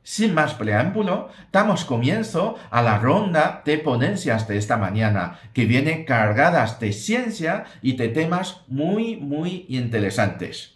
Sin más preámbulo, damos comienzo a la ronda de ponencias de esta mañana, que viene cargadas de ciencia y de temas muy interesantes.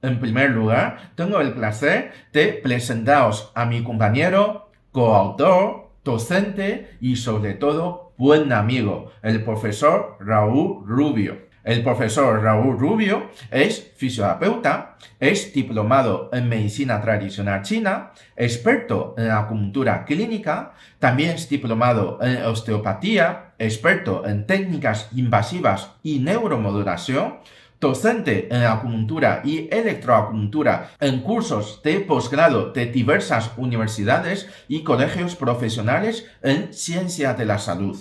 En primer lugar, tengo el placer de presentaros a mi compañero, coautor, docente y sobre todo buen amigo, el profesor Raúl Rubio. El profesor Raúl Rubio es fisioterapeuta, es diplomado en medicina tradicional china, experto en acupuntura clínica, también es diplomado en osteopatía, experto en técnicas invasivas y neuromodulación, docente en acupuntura y electroacupuntura en cursos de posgrado de diversas universidades y colegios profesionales en ciencia de la salud.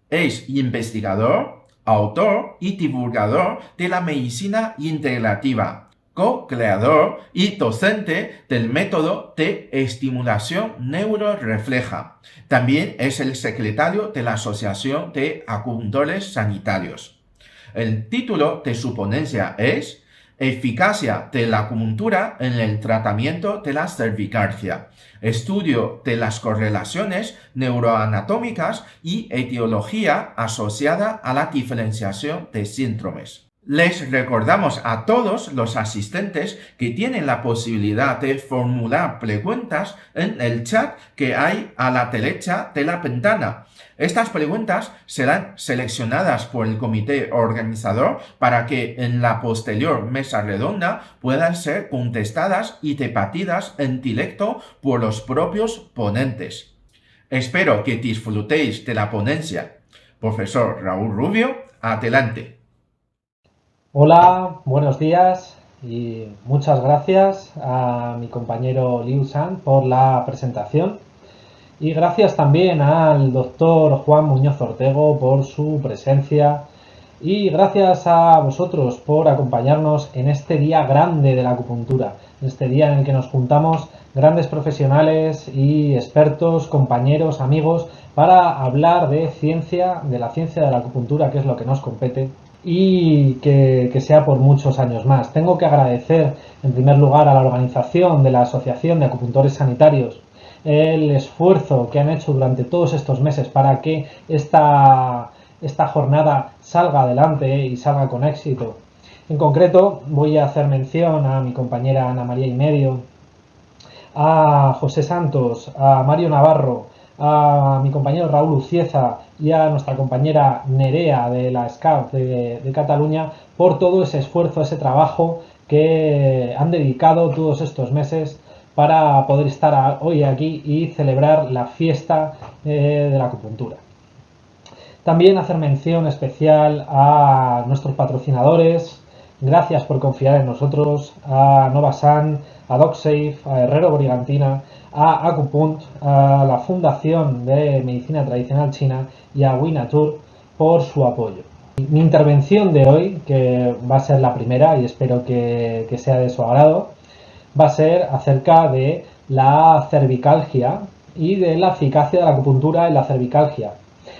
Es investigador, autor y divulgador de la medicina integrativa, co-creador y docente del método de estimulación neurorefleja. También es el secretario de la Asociación de Acupuntores Sanitarios. El título de su ponencia es Eficacia de la acupuntura en el tratamiento de la cervicalgia, estudio de las correlaciones neuroanatómicas y etiología asociada a la diferenciación de síndromes. Les recordamos a todos los asistentes que tienen la posibilidad de formular preguntas en el chat que hay a la derecha de la ventana. Estas preguntas serán seleccionadas por el comité organizador para que en la posterior mesa redonda puedan ser contestadas y debatidas en directo por los propios ponentes. Espero que disfrutéis de la ponencia. Profesor Raúl Rubio, adelante. Hola, buenos días y muchas gracias a mi compañero Liu San por la presentación y gracias también al doctor Juan Muñoz Ortego por su presencia y gracias a vosotros por acompañarnos en este día grande de la acupuntura, en este día en el que nos juntamos grandes profesionales y expertos, compañeros, amigos para hablar de ciencia, de la ciencia de la acupuntura, que es lo que nos compete, y que sea por muchos años más. Tengo que agradecer en primer lugar a la organización de la Asociación de Acupuntores Sanitarios el esfuerzo que han hecho durante todos estos meses para que esta jornada salga adelante y salga con éxito. En concreto voy a hacer mención a mi compañera Ana María Imedio, a José Santos, a Mario Navarro, a mi compañero Raúl Ucieza y a nuestra compañera Nerea de la SCAF de Cataluña por todo ese esfuerzo, ese trabajo que han dedicado todos estos meses para poder estar hoy aquí y celebrar la fiesta de la acupuntura. También hacer mención especial a nuestros patrocinadores. Gracias por confiar en nosotros, a Novasan, a DocSafe, a Herrero Brigantina, a Acupunt, a la Fundación de Medicina Tradicional China y a Winatur por su apoyo. Mi intervención de hoy, que va a ser la primera y espero que sea de su agrado, va a ser acerca de la cervicalgia y de la eficacia de la acupuntura en la cervicalgia,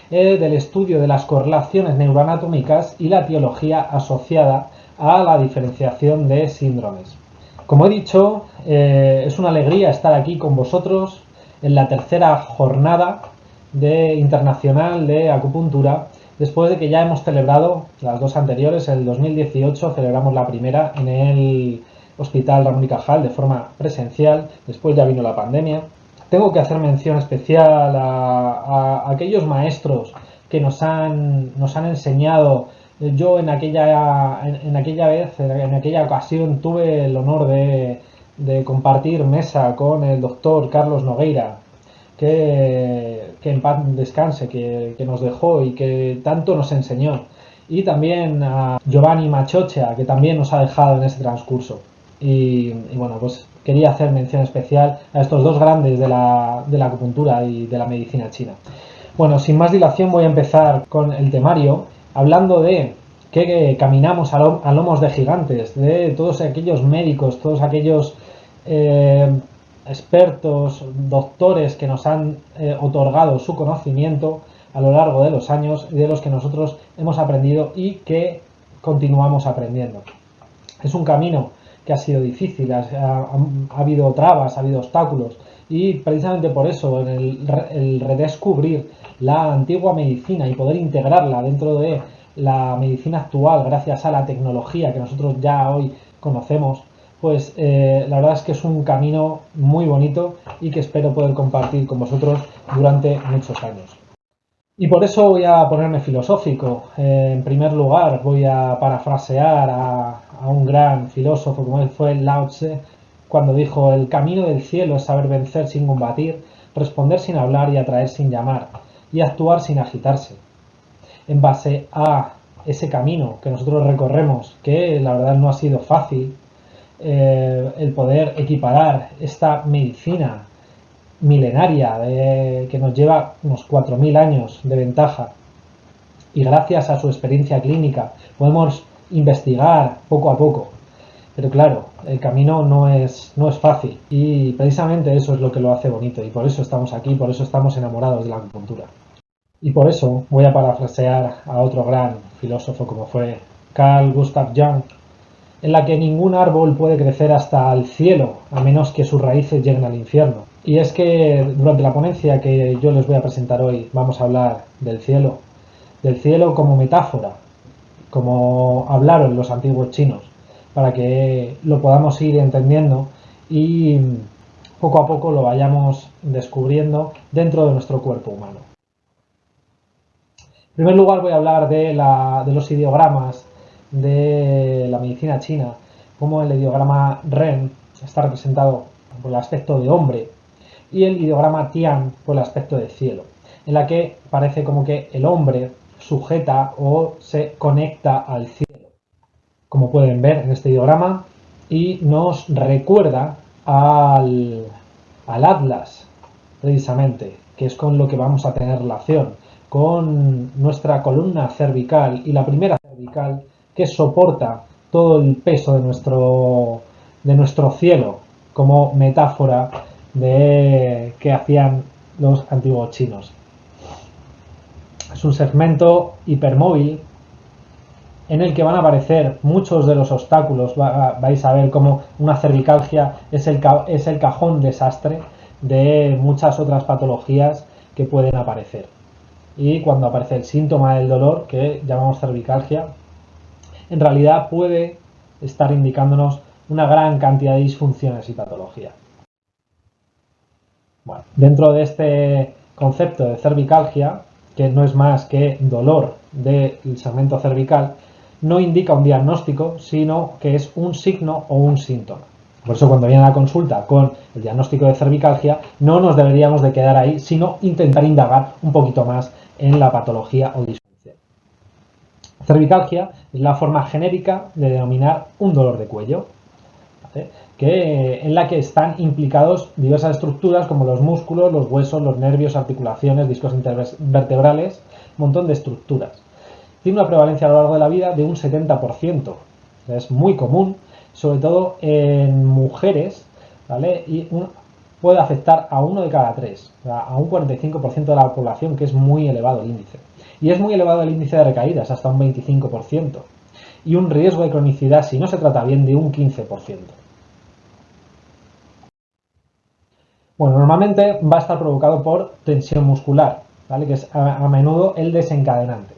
del estudio de las correlaciones neuroanatómicas y la etiología asociada a la diferenciación de síndromes. Como he dicho, es una alegría estar aquí con vosotros en la tercera jornada internacional de acupuntura, después de que ya hemos celebrado las dos anteriores. En el 2018 celebramos la primera en el Hospital Ramón y Cajal de forma presencial, después ya vino la pandemia. Tengo que hacer mención especial a aquellos maestros que nos han enseñado. Yo en aquella ocasión tuve el honor de compartir mesa con el doctor Carlos Nogueira, que en paz descanse, que nos dejó y que tanto nos enseñó, y también a Giovanni Machocha, que también nos ha dejado en ese transcurso. Y bueno, pues quería hacer mención especial a estos dos grandes de la acupuntura y de la medicina china. Bueno, sin más dilación voy a empezar con el temario, hablando de que caminamos a lomos de gigantes, de todos aquellos médicos, todos aquellos expertos, doctores que nos han otorgado su conocimiento a lo largo de los años y de los que nosotros hemos aprendido y que continuamos aprendiendo. Es un camino que ha sido difícil, ha habido trabas, ha habido obstáculos, y precisamente por eso el redescubrir la antigua medicina y poder integrarla dentro de la medicina actual gracias a la tecnología que nosotros ya hoy conocemos, pues la verdad es que es un camino muy bonito y que espero poder compartir con vosotros durante muchos años. Y por eso voy a ponerme filosófico. En primer lugar, voy a parafrasear a un gran filósofo como él fue Lao Tse, cuando dijo: el camino del cielo es saber vencer sin combatir, responder sin hablar y atraer sin llamar, y actuar sin agitarse. En base a ese camino que nosotros recorremos, que la verdad no ha sido fácil, el poder equiparar esta medicina milenaria que nos lleva unos 4.000 años de ventaja, y gracias a su experiencia clínica podemos investigar poco a poco. Pero claro, el camino no es fácil, y precisamente eso es lo que lo hace bonito, y por eso estamos aquí, por eso estamos enamorados de la acupuntura. Y por eso voy a parafrasear a otro gran filósofo como fue Carl Gustav Jung, en la que ningún árbol puede crecer hasta el cielo a menos que sus raíces lleguen al infierno. Y es que durante la ponencia que yo les voy a presentar hoy vamos a hablar del cielo como metáfora, como hablaron los antiguos chinos, para que lo podamos ir entendiendo y poco a poco lo vayamos descubriendo dentro de nuestro cuerpo humano. En primer lugar voy a hablar de los ideogramas de la medicina china, como el ideograma Ren está representado por el aspecto de hombre y el ideograma Tian por el aspecto de cielo, en la que parece como que el hombre sujeta o se conecta al cielo, como pueden ver en este ideograma, y nos recuerda al Atlas, precisamente, que es con lo que vamos a tener relación, con nuestra columna cervical y la primera cervical, que soporta todo el peso de nuestro cielo, como metáfora de que hacían los antiguos chinos. Es un segmento hipermóvil en el que van a aparecer muchos de los obstáculos. Vais a ver cómo una cervicalgia es el cajón desastre de muchas otras patologías que pueden aparecer. Y cuando aparece el síntoma del dolor, que llamamos cervicalgia, en realidad puede estar indicándonos una gran cantidad de disfunciones y patologías. Bueno, dentro de este concepto de cervicalgia, que no es más que dolor del segmento cervical, no indica un diagnóstico, sino que es un signo o un síntoma. Por eso cuando viene a la consulta con el diagnóstico de cervicalgia, no nos deberíamos de quedar ahí, sino intentar indagar un poquito más en la patología o disfunción. Cervicalgia es la forma genérica de denominar un dolor de cuello, ¿vale? En la que están implicados diversas estructuras como los músculos, los huesos, los nervios, articulaciones, discos intervertebrales, un montón de estructuras. Tiene una prevalencia a lo largo de la vida de un 70%. Es muy común, sobre todo en mujeres, ¿vale? Y puede afectar a 1 de cada 3, a un 45% de la población, que es muy elevado el índice. Y es muy elevado el índice de recaídas, hasta un 25%. Y un riesgo de cronicidad, si no se trata bien, de un 15%. Bueno, normalmente va a estar provocado por tensión muscular, ¿vale? Que es a menudo el desencadenante.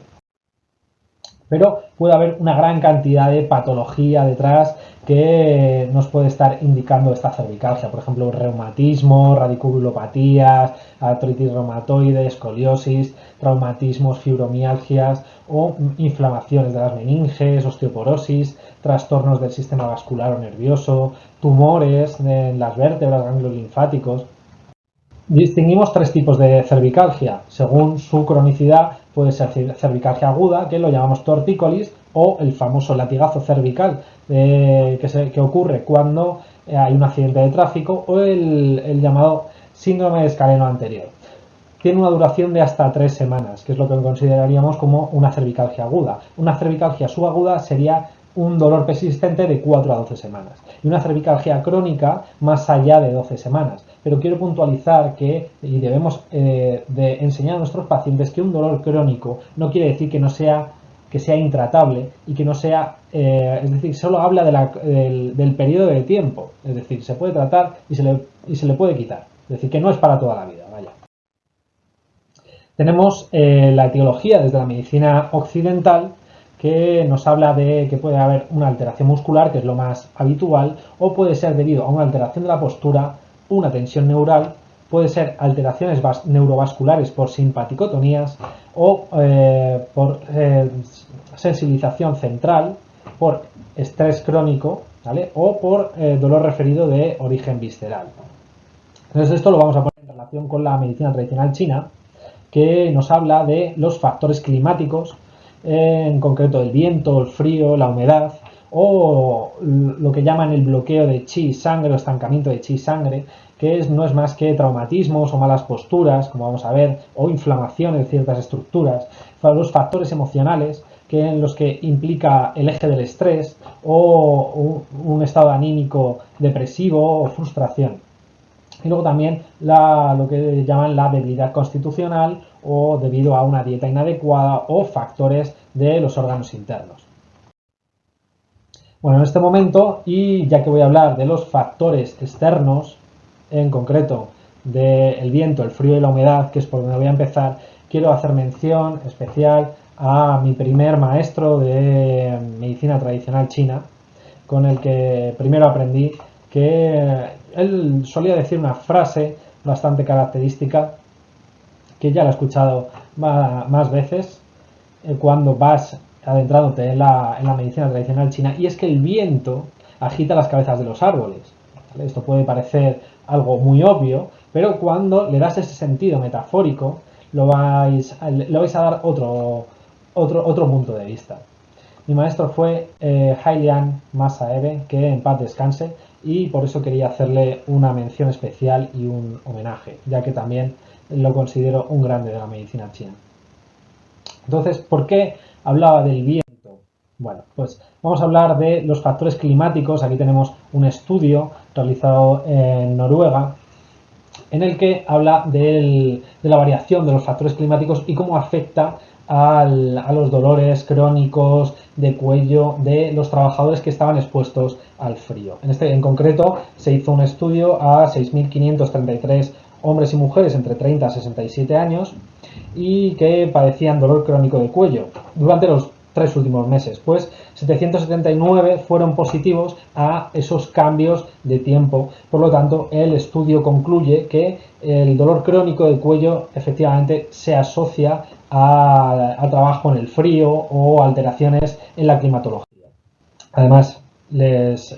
Pero puede haber una gran cantidad de patología detrás que nos puede estar indicando esta cervicalgia. Por ejemplo, reumatismo, radiculopatías, artritis reumatoide, escoliosis, traumatismos, fibromialgias o inflamaciones de las meninges, osteoporosis, trastornos del sistema vascular o nervioso, tumores en las vértebras, ganglios linfáticos. Distinguimos 3 tipos de cervicalgia. Según su cronicidad, puede ser cervicalgia aguda, que lo llamamos tortícolis, o el famoso latigazo cervical, que ocurre cuando hay un accidente de tráfico, o el llamado síndrome de escaleno anterior. Tiene una duración de hasta 3 semanas, que es lo que consideraríamos como una cervicalgia aguda. Una cervicalgia subaguda sería un dolor persistente de 4 a 12 semanas. Y una cervicalgia crónica más allá de 12 semanas. Pero quiero puntualizar que, y debemos de enseñar a nuestros pacientes, que un dolor crónico no quiere decir que que sea intratable y que no sea, es decir, solo habla del periodo de tiempo, es decir, se puede tratar y se le puede quitar, es decir, que no es para toda la vida, vaya. Tenemos la etiología desde la medicina occidental, que nos habla de que puede haber una alteración muscular, que es lo más habitual, o puede ser debido a una alteración de la postura, una tensión neural, puede ser alteraciones neurovasculares por simpaticotonías o por sensibilización central, por estrés crónico, ¿vale? O por dolor referido de origen visceral. Entonces esto lo vamos a poner en relación con la medicina tradicional china, que nos habla de los factores climáticos, en concreto el viento, el frío, la humedad, o lo que llaman el bloqueo de chi sangre o estancamiento de chi sangre, que no es más que traumatismos o malas posturas, como vamos a ver, o inflamación de ciertas estructuras, los factores emocionales, en los que implica el eje del estrés o un estado anímico depresivo o frustración. Y luego también lo que llaman la debilidad constitucional o debido a una dieta inadecuada o factores de los órganos internos. Bueno, en este momento, y ya que voy a hablar de los factores externos, en concreto del viento, el frío y la humedad, que es por donde voy a empezar, quiero hacer mención especial a mi primer maestro de medicina tradicional china, con el que primero aprendí, que él solía decir una frase bastante característica, que ya la he escuchado más veces cuando vas adentrándote en la medicina tradicional china, y es que el viento agita las cabezas de los árboles. ¿Vale? Esto puede parecer algo muy obvio, pero cuando le das ese sentido metafórico, le vais a dar otro punto de vista. Mi maestro fue Hailian Masaebe, que en paz descanse, y por eso quería hacerle una mención especial y un homenaje, ya que también lo considero un grande de la medicina china. Entonces, ¿por qué hablaba del viento? Bueno, pues vamos a hablar de los factores climáticos. Aquí tenemos un estudio realizado en Noruega, en el que habla de la variación de los factores climáticos y cómo afecta a los dolores crónicos de cuello de los trabajadores que estaban expuestos al frío. En concreto, se hizo un estudio a 6.533 hombres y mujeres entre 30 a 67 años y que padecían dolor crónico de cuello durante los 3 últimos meses, pues 779 fueron positivos a esos cambios de tiempo. Por lo tanto, el estudio concluye que el dolor crónico de cuello efectivamente se asocia al trabajo en el frío o alteraciones en la climatología. Además, les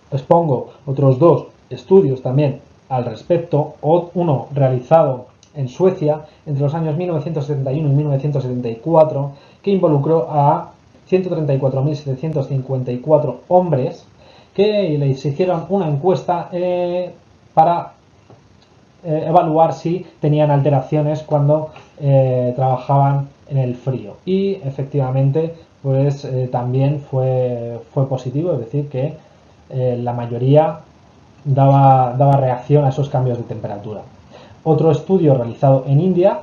expongo otros 2 estudios también al respecto, uno realizado en Suecia entre los años 1971 y 1974, que involucró a 134.754 hombres que les hicieron una encuesta para evaluar si tenían alteraciones cuando trabajaban en el frío. Y efectivamente, pues también fue positivo, es decir, que la mayoría daba reacción a esos cambios de temperatura. Otro estudio realizado en India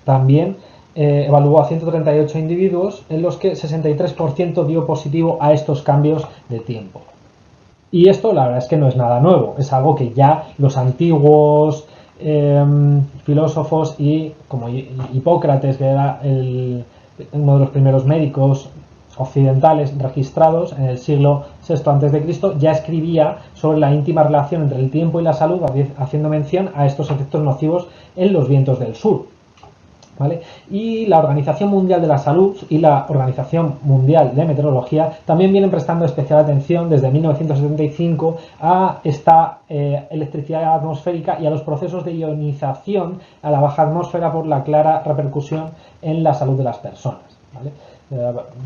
también evaluó a 138 individuos en los que 63% dio positivo a estos cambios de tiempo. Y esto la verdad es que no es nada nuevo, es algo que ya los antiguos filósofos y como Hipócrates, que era uno de los primeros médicos occidentales registrados en el siglo VI a.C., ya escribía sobre la íntima relación entre el tiempo y la salud, haciendo mención a estos efectos nocivos en los vientos del sur. ¿Vale? Y la Organización Mundial de la Salud y la Organización Mundial de Meteorología también vienen prestando especial atención desde 1975 a esta electricidad atmosférica y a los procesos de ionización a la baja atmósfera por la clara repercusión en la salud de las personas. ¿Vale?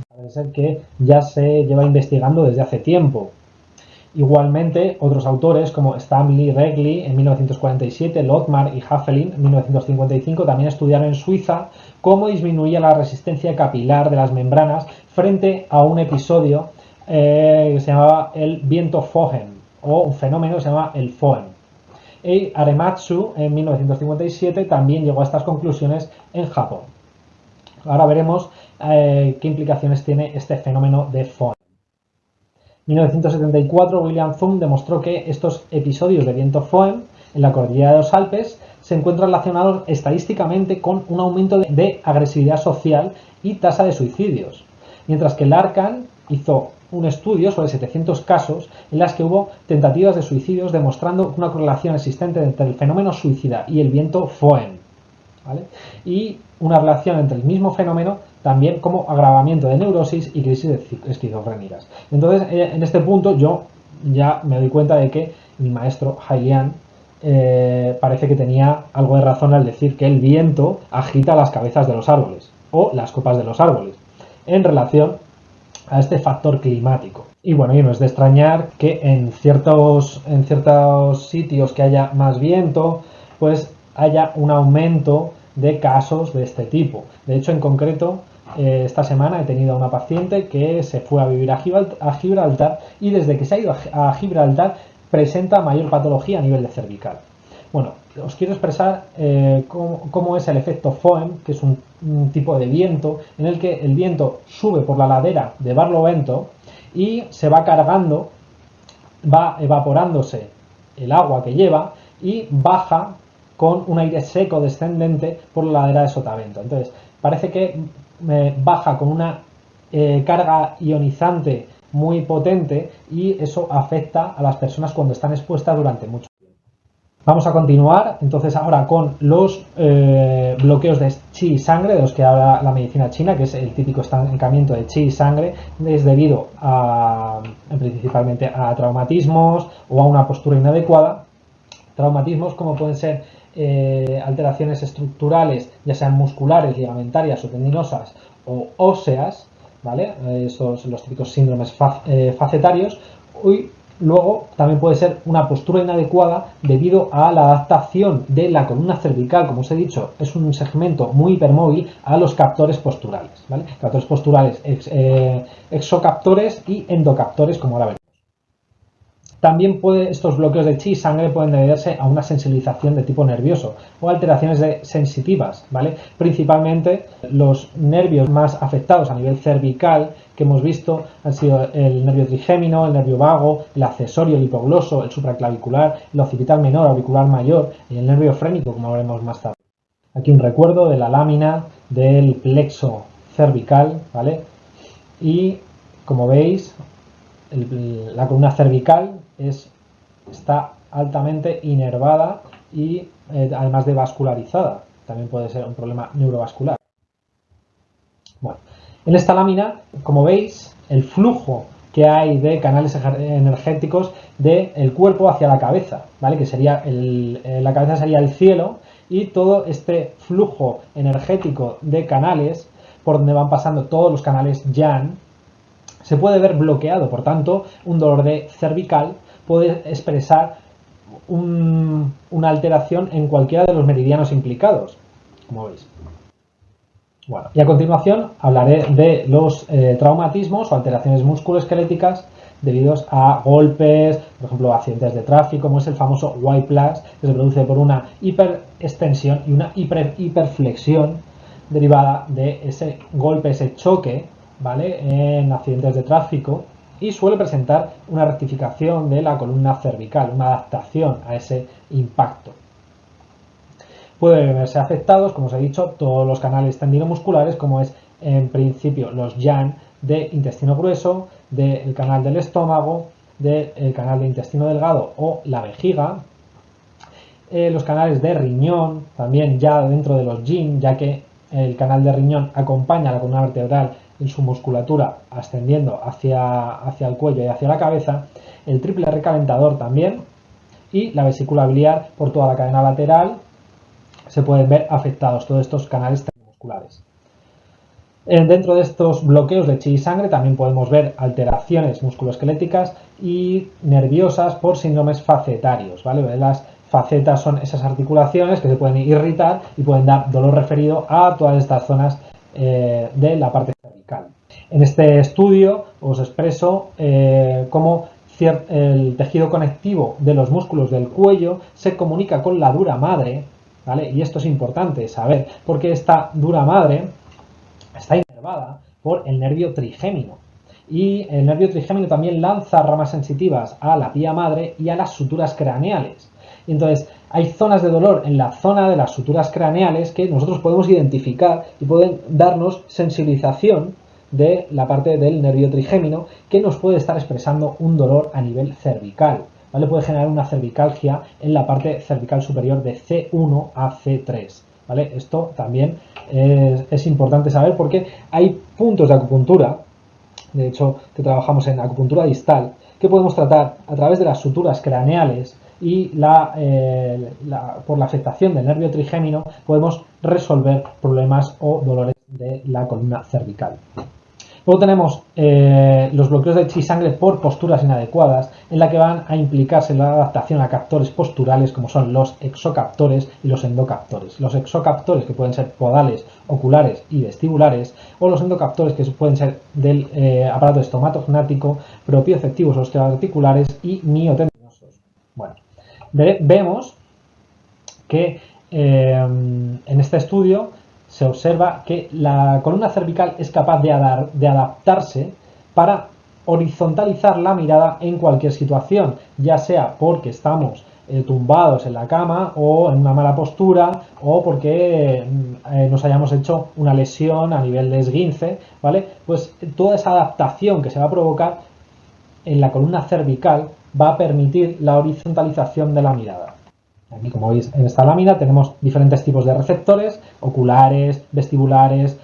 Parece ser que ya se lleva investigando desde hace tiempo. Igualmente, otros autores como Stanley Regli en 1947, Lothmar y Hafelin en 1955 también estudiaron en Suiza cómo disminuía la resistencia capilar de las membranas frente a un episodio que se llamaba el viento Foehn, o un fenómeno que se llama el Foehn. Y Arematsu en 1957 también llegó a estas conclusiones en Japón. Ahora veremos qué implicaciones tiene este fenómeno de Foehn. En 1974, William Thum demostró que estos episodios de viento Foehn en la cordillera de los Alpes se encuentran relacionados estadísticamente con un aumento de agresividad social y tasa de suicidios, mientras que Larkan hizo un estudio sobre 700 casos en las que hubo tentativas de suicidios demostrando una correlación existente entre el fenómeno suicida y el viento Foehn, ¿vale? Y una relación entre el mismo fenómeno también como agravamiento de neurosis y crisis esquizofrénicas. Entonces, en este punto yo ya me doy cuenta de que mi maestro Hailian parece que tenía algo de razón al decir que el viento agita las cabezas de los árboles o las copas de los árboles en relación a este factor climático. Y bueno, y no es de extrañar que en ciertos sitios que haya más viento, pues haya un aumento de casos de este tipo. De hecho, en concreto, esta semana he tenido a una paciente que se fue a vivir a Gibraltar y desde que se ha ido a Gibraltar presenta mayor patología a nivel de cervical. Bueno, os quiero expresar cómo es el efecto Foehn, que es un tipo de viento en el que el viento sube por la ladera de Barlovento y se va cargando, va evaporándose el agua que lleva y baja con un aire seco descendente por la ladera de Sotavento. Entonces, parece que baja con una carga ionizante muy potente y eso afecta a las personas cuando están expuestas durante mucho tiempo. Vamos a continuar entonces ahora con los bloqueos de chi y sangre de los que habla la medicina china, que es el típico estancamiento de chi y sangre, es debido principalmente a traumatismos o a una postura inadecuada. Traumatismos como pueden ser alteraciones estructurales, ya sean musculares, ligamentarias o tendinosas o óseas, ¿vale? Estos los típicos síndromes facetarios. Y luego también puede ser una postura inadecuada debido a la adaptación de la columna cervical, como os he dicho, es un segmento muy hipermóvil a los captores posturales, ¿vale? Captores posturales, exocaptores y endocaptores, como ahora veremos. También estos bloqueos de chi y sangre pueden deberse a una sensibilización de tipo nervioso o alteraciones sensitivas, ¿vale? Principalmente los nervios más afectados a nivel cervical que hemos visto han sido el nervio trigémino, el nervio vago, el accesorio, el hipogloso, el supraclavicular, el occipital menor, auricular mayor y el nervio frénico, como veremos más tarde. Aquí un recuerdo de la lámina del plexo cervical, ¿vale? Y como veis, la columna cervical está altamente inervada y además de vascularizada. También puede ser un problema neurovascular. Bueno, en esta lámina, como veis, el flujo que hay de canales energéticos del cuerpo hacia la cabeza, ¿vale? Que sería la cabeza sería el cielo y todo este flujo energético de canales por donde van pasando todos los canales Yang se puede ver bloqueado. Por tanto, un dolor de cervical puede expresar una alteración en cualquiera de los meridianos implicados, como veis. Bueno, y a continuación hablaré de los traumatismos o alteraciones musculoesqueléticas debidos a golpes, por ejemplo, accidentes de tráfico, como es el famoso whiplash, que se produce por una hiperextensión y una hiperflexión derivada de ese golpe, ese choque, ¿vale?, en accidentes de tráfico, y suele presentar una rectificación de la columna cervical, una adaptación a ese impacto. Pueden verse afectados, como os he dicho, todos los canales tendinomusculares, como es en principio los yang de intestino grueso, del canal del estómago, del canal de intestino delgado o la vejiga, los canales de riñón, también ya dentro de los yin, ya que el canal de riñón acompaña a la columna vertebral en su musculatura ascendiendo hacia el cuello y hacia la cabeza, el triple recalentador también, y la vesícula biliar por toda la cadena lateral. Se pueden ver afectados todos estos canales musculares. Dentro de estos bloqueos de chi y sangre también podemos ver alteraciones musculoesqueléticas y nerviosas por síndromes facetarios, ¿vale? Las facetas son esas articulaciones que se pueden irritar y pueden dar dolor referido a todas estas zonas de la parte cervical. En este estudio os expreso cómo el tejido conectivo de los músculos del cuello se comunica con la dura madre, ¿vale? Y esto es importante saber, porque esta dura madre está inervada por el nervio trigémino. Y el nervio trigémino también lanza ramas sensitivas a la pía madre y a las suturas craneales. Y entonces hay zonas de dolor en la zona de las suturas craneales que nosotros podemos identificar y pueden darnos sensibilización de la parte del nervio trigémino que nos puede estar expresando un dolor a nivel cervical. ¿Vale? Puede generar una cervicalgia en la parte cervical superior de C1 a C3. ¿Vale? Esto también es importante saber porque hay puntos de acupuntura, de hecho que trabajamos en acupuntura distal, que podemos tratar a través de las suturas craneales y por la afectación del nervio trigémino podemos resolver problemas o dolores de la columna cervical. Luego tenemos los bloqueos de chi sangre por posturas inadecuadas, en la que van a implicarse la adaptación a captores posturales como son los exocaptores y los endocaptores. Los exocaptores que pueden ser podales, oculares y vestibulares, o los endocaptores que pueden ser del aparato estomatognático, propioceptivos osteoarticulares y miotendinosos. Bueno, vemos que en este estudio se observa que la columna cervical es capaz de adaptarse para horizontalizar la mirada en cualquier situación, ya sea porque estamos tumbados en la cama o en una mala postura o porque nos hayamos hecho una lesión a nivel de esguince, ¿vale? Pues toda esa adaptación que se va a provocar en la columna cervical va a permitir la horizontalización de la mirada. Aquí, como veis en esta lámina, tenemos diferentes tipos de receptores, oculares, vestibulares,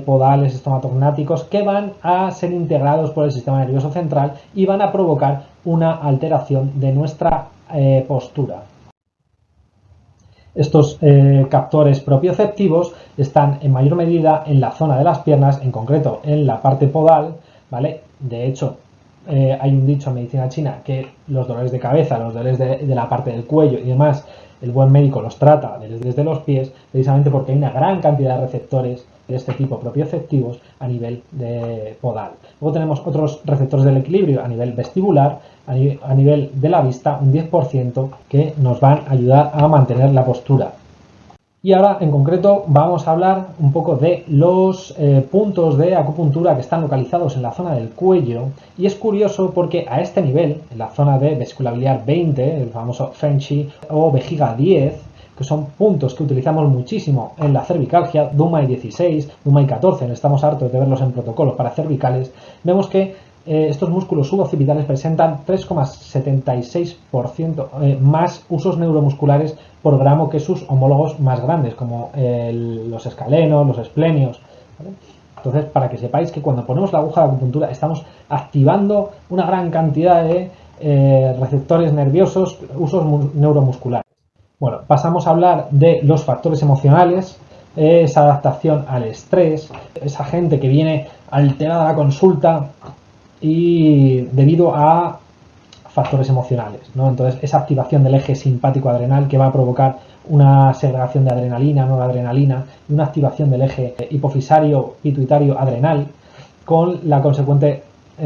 podales, estomatognáticos, que van a ser integrados por el sistema nervioso central y van a provocar una alteración de nuestra postura. Estos captores propioceptivos están en mayor medida en la zona de las piernas, en concreto en la parte podal, ¿vale? De hecho, hay un dicho en medicina china que los dolores de cabeza, los dolores de la parte del cuello y demás, el buen médico los trata desde los pies, precisamente porque hay una gran cantidad de receptores de este tipo propioceptivos a nivel de podal. Luego tenemos otros receptores del equilibrio a nivel vestibular, a nivel de la vista, un 10%, que nos van a ayudar a mantener la postura. Y ahora, en concreto, vamos a hablar un poco de los puntos de acupuntura que están localizados en la zona del cuello. Y es curioso porque a este nivel, en la zona de vesícula biliar 20, el famoso Frenchy, o vejiga 10, que son puntos que utilizamos muchísimo en la cervicalgia, Dumai 16, Dumai 14, estamos hartos de verlos en protocolos para cervicales, vemos que estos músculos suboccipitales presentan 3,76% más usos neuromusculares por gramo que sus homólogos más grandes, como los escalenos, los esplenios, ¿vale? Entonces, para que sepáis que cuando ponemos la aguja de acupuntura estamos activando una gran cantidad de receptores nerviosos, usos neuromusculares. Bueno, pasamos a hablar de los factores emocionales, esa adaptación al estrés, esa gente que viene alterada a la consulta y debido a factores emocionales, ¿no? Entonces, esa activación del eje simpático-adrenal que va a provocar una segregación de adrenalina, noradrenalina, y una activación del eje hipofisario-pituitario-adrenal con la consecuente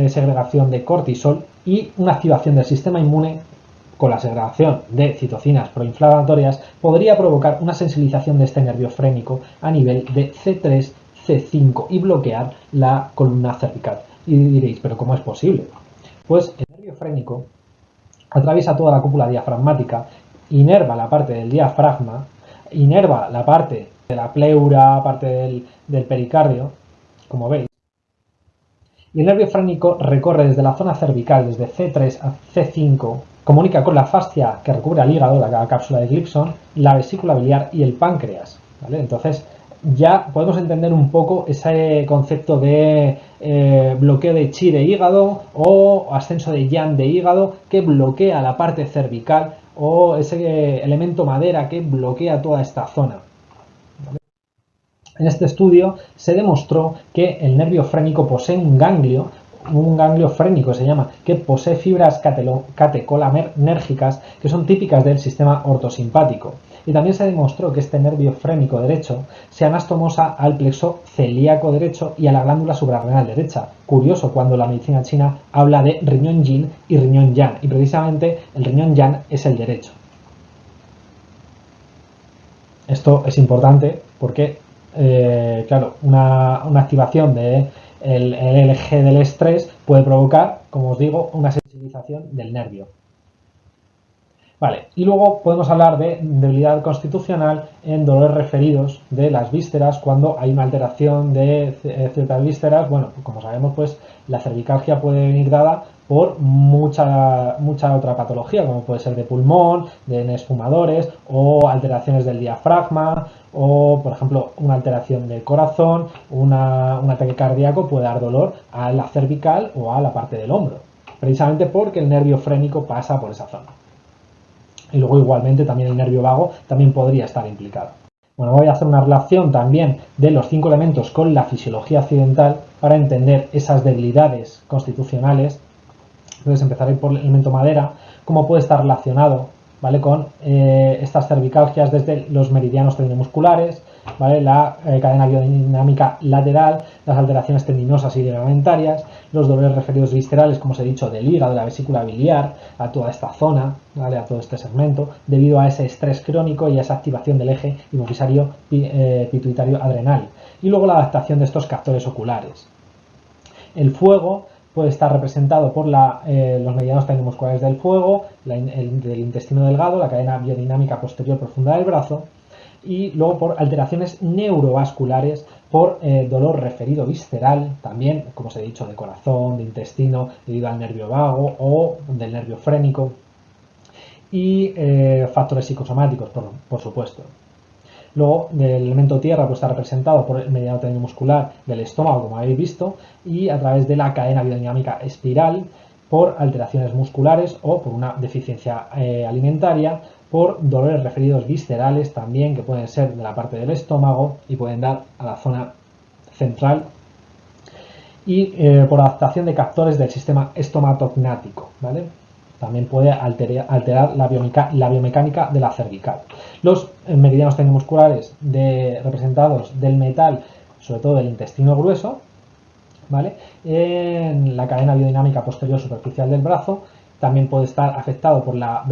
segregación de cortisol y una activación del sistema inmune con la segregación de citocinas proinflamatorias podría provocar una sensibilización de este nervio frénico a nivel de C3, C5 y bloquear la columna cervical. Y diréis, ¿pero cómo es posible? Pues el nervio frénico atraviesa toda la cúpula diafragmática, inerva la parte del diafragma, inerva la parte de la pleura, parte del pericardio, como veis. Y el nervio frénico recorre desde la zona cervical, desde C3 a C5, comunica con la fascia que recubre al hígado, la cápsula de Gibson, la vesícula biliar y el páncreas, ¿vale? Entonces, ya podemos entender un poco ese concepto de bloqueo de chi de hígado o ascenso de yang de hígado que bloquea la parte cervical o ese elemento madera que bloquea toda esta zona. ¿Vale? En este estudio se demostró que el nervio frénico posee un ganglio frénico se llama, que posee fibras catecolaminérgicas que son típicas del sistema ortosimpático. Y también se demostró que este nervio frénico derecho se anastomosa al plexo celíaco derecho y a la glándula suprarrenal derecha. Curioso cuando la medicina china habla de riñón yin y riñón yang, y precisamente el riñón yang es el derecho. Esto es importante porque claro, una activación del eje del estrés puede provocar, como os digo, una sensibilización del nervio. Vale, y luego podemos hablar de debilidad constitucional en dolores referidos de las vísceras cuando hay una alteración de ciertas vísceras. Bueno, como sabemos, pues la cervicalgia puede venir dada por mucha otra patología, como puede ser de pulmón, de esfumadores o alteraciones del diafragma o, por ejemplo, una alteración del corazón, un ataque cardíaco puede dar dolor a la cervical o a la parte del hombro, precisamente porque el nervio frénico pasa por esa zona. Y luego igualmente también el nervio vago también podría estar implicado. Bueno, voy a hacer una relación también de los 5 elementos con la fisiología occidental para entender esas debilidades constitucionales. Entonces empezaré por el elemento madera, cómo puede estar relacionado, ¿vale?, con estas cervicalgias desde los meridianos tendinomusculares, ¿vale?, la cadena biodinámica lateral, las alteraciones tendinosas y ligamentarias, los dolores referidos viscerales, como os he dicho, del hígado, de la vesícula biliar, a toda esta zona, ¿vale?, a todo este segmento, debido a ese estrés crónico y a esa activación del eje hipofisario pituitario adrenal. Y luego la adaptación de estos captores oculares. El fuego puede estar representado por los meridianos tendinomusculares del fuego, del intestino delgado, la cadena biodinámica posterior profunda del brazo, y luego por alteraciones neurovasculares, por dolor referido visceral, también, como os he dicho, de corazón, de intestino, debido al nervio vago o del nervio frénico, y factores psicosomáticos, por supuesto. Luego, el elemento tierra puede estar representado por el meridiano tendinomuscular del estómago, como habéis visto, y a través de la cadena biodinámica espiral, por alteraciones musculares o por una deficiencia alimentaria, por dolores referidos viscerales también, que pueden ser de la parte del estómago y pueden dar a la zona central, y por adaptación de captores del sistema estomatognático, ¿vale? También puede alterar la biomecánica de la cervical. Los meridianos tendinomusculares representados del metal, sobre todo del intestino grueso, ¿vale?, en la cadena biodinámica posterior superficial del brazo, también puede estar afectado por la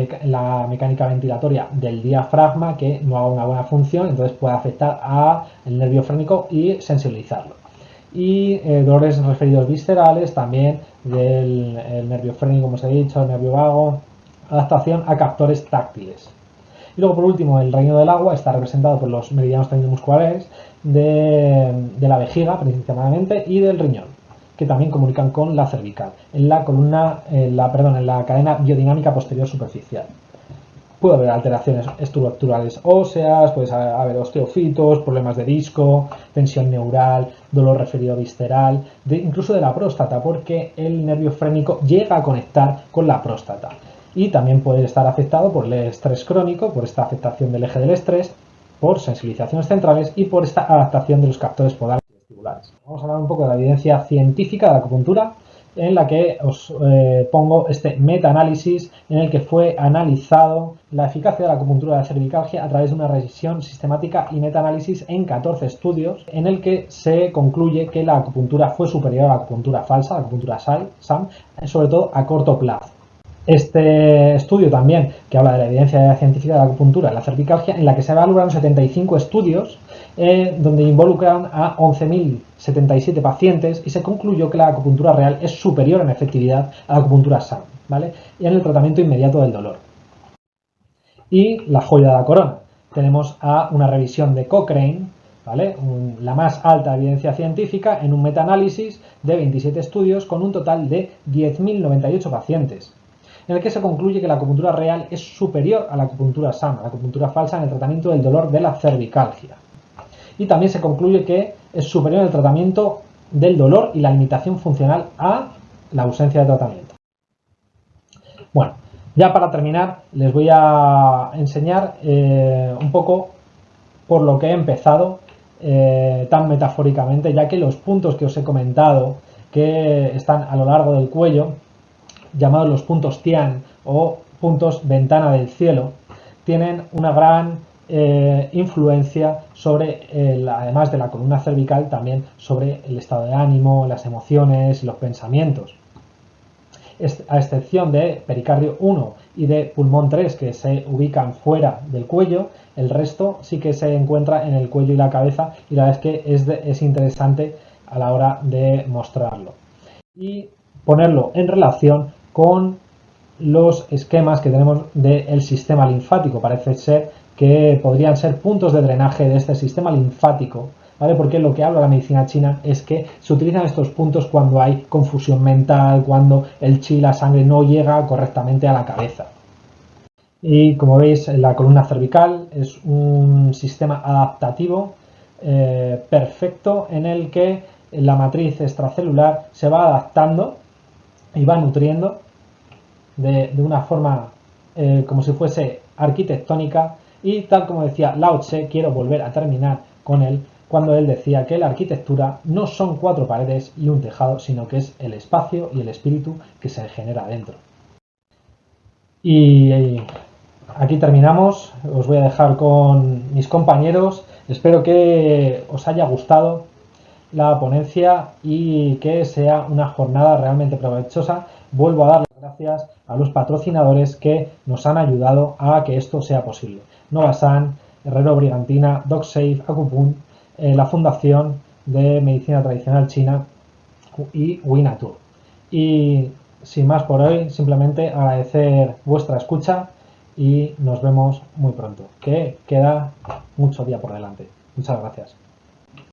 mecánica ventilatoria del diafragma, que no haga una buena función, entonces puede afectar al nervio frénico y sensibilizarlo. Y dolores referidos viscerales también del nervio frénico, como os he dicho, el nervio vago, adaptación a captores táctiles. Y luego, por último, el reino del agua está representado por los meridianos tendinomusculares de la vejiga principalmente y del riñón, que también comunican con la cervical, en la cadena biodinámica posterior superficial. Puede haber alteraciones estructurales óseas, puede haber osteofitos, problemas de disco, tensión neural, dolor referido visceral, incluso de la próstata, porque el nervio frénico llega a conectar con la próstata. Y también puede estar afectado por el estrés crónico, por esta afectación del eje del estrés, por sensibilizaciones centrales y por esta adaptación de los captores podales y vestibulares. Vamos a hablar un poco de la evidencia científica de la acupuntura, en la que os pongo este metaanálisis en el que fue analizado la eficacia de la acupuntura de la cervicalgia a través de una revisión sistemática y metaanálisis en 14 estudios, en el que se concluye que la acupuntura fue superior a la acupuntura falsa, la acupuntura SAM, sobre todo a corto plazo. Este estudio también, que habla de la evidencia científica de la acupuntura en la cervicalgia, en la que se evaluaron 75 estudios donde involucran a 11.077 pacientes, y se concluyó que la acupuntura real es superior en efectividad a la acupuntura SAM, ¿vale?, y en el tratamiento inmediato del dolor. Y la joya de la corona, tenemos a una revisión de Cochrane, ¿vale?, la más alta evidencia científica, en un metaanálisis de 27 estudios con un total de 10.098 pacientes, en el que se concluye que la acupuntura real es superior a la acupuntura SAM, a la acupuntura falsa, en el tratamiento del dolor de la cervicalgia. Y también se concluye que es superior en el tratamiento del dolor y la limitación funcional a la ausencia de tratamiento. Bueno, ya para terminar les voy a enseñar un poco por lo que he empezado tan metafóricamente, ya que los puntos que os he comentado que están a lo largo del cuello, llamados los puntos Tian o puntos ventana del cielo, tienen una gran influencia sobre, además de la columna cervical, también sobre el estado de ánimo, las emociones y los pensamientos. A excepción de pericardio 1 y de pulmón 3, que se ubican fuera del cuello, El resto sí que se encuentra en el cuello y la cabeza, y la verdad es que es interesante a la hora de mostrarlo y ponerlo en relación con los esquemas que tenemos del sistema linfático. Parece ser que podrían ser puntos de drenaje de este sistema linfático, ¿vale? Porque lo que habla la medicina china es que se utilizan estos puntos cuando hay confusión mental, cuando el chi, la sangre, no llega correctamente a la cabeza. Y como veis, la columna cervical es un sistema adaptativo perfecto en el que la matriz extracelular se va adaptando y va nutriendo de una forma como si fuese arquitectónica, y tal como decía Lao Tse, quiero volver a terminar con él cuando él decía que la arquitectura no son 4 paredes y un tejado, sino que es el espacio y el espíritu que se genera dentro. Y aquí terminamos, os voy a dejar con mis compañeros, espero que os haya gustado la ponencia y que sea una jornada realmente provechosa. Vuelvo a dar las gracias a los patrocinadores que nos han ayudado a que esto sea posible: Novasan, Herrero Brigantina, DocSafe, Acupun, la Fundación de Medicina Tradicional China y Winatur. Y sin más por hoy, simplemente agradecer vuestra escucha y nos vemos muy pronto, que queda mucho día por delante. Muchas gracias.